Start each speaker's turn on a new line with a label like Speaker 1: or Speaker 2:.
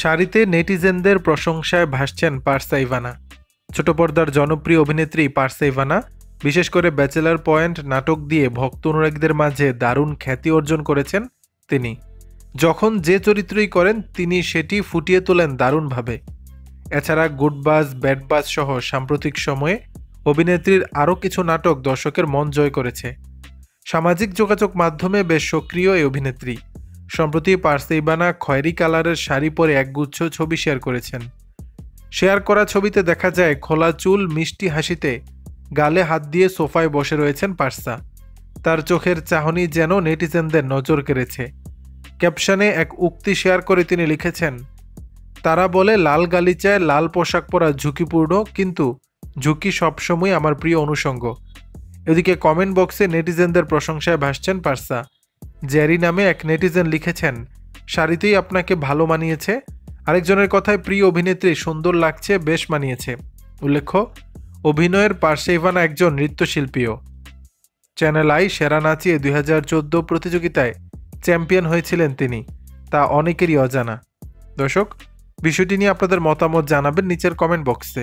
Speaker 1: শাড়িতে নেটিজেনদের প্রশংসায় ভাসছেন পারসা ইভানা। ছোট পর্দার জনপ্রিয় অভিনেত্রী পারসা ইভানা বিশেষ করে ব্যাচেলার পয়েন্ট নাটক দিয়ে ভক্ত অনুরাগীদের মাঝে দারুণ খ্যাতি অর্জন করেছেন তিনি। যখন যে চরিত্রই করেন তিনি সেটি ফুটিয়ে তোলেন দারুণভাবে। এছাড়া গুড বাজ, ব্যাড বাজ সহ সাম্প্রতিক সময়ে অভিনেত্রীর আরও কিছু নাটক দর্শকের মন জয় করেছে। সামাজিক যোগাযোগ মাধ্যমে বেশ সক্রিয় এই অভিনেত্রী। সম্প্রতি পারসা ইভানা খয়েরি কালারের শাড়ি পরে একগুচ্ছ ছবি শেয়ার করেছেন। শেয়ার করা ছবিতে দেখা যায় খোলা চুল, মিষ্টি হাসিতে গালে হাত দিয়ে সোফায় বসে রয়েছেন পারসা। তার চোখের চাহনি যেন নেটিজেনদের নজর কেড়েছে। ক্যাপশনে এক উক্তি শেয়ার করে তিনি লিখেছেন, তারা বলে লাল গালিচায় লাল পোশাক পরা ঝুঁকিপূর্ণ, কিন্তু ঝুঁকি সবসময় আমার প্রিয় অনুষঙ্গ। এদিকে কমেন্ট বক্সে নেটিজেনদের প্রশংসায় ভাসছেন পারসা। জেরি নামে এক নেটিজেন লিখেছেন, শাড়িতেই আপনাকে ভালো মানিয়েছে। আরেকজনের কথায়, প্রিয় অভিনেত্রী, সুন্দর লাগছে, বেশ মানিয়েছে। উল্লেখ্য, অভিনয়ের পারসা ইভানা একজন নৃত্যশিল্পীও। চ্যানেল আই সেরা নাচিয়ে 2014 প্রতিযোগিতায় চ্যাম্পিয়ন হয়েছিলেন তিনি, তা অনেকেরই অজানা। দর্শক, বিষয়টি নিয়ে আপনাদের মতামত জানাবেন নিচের কমেন্ট বক্সে।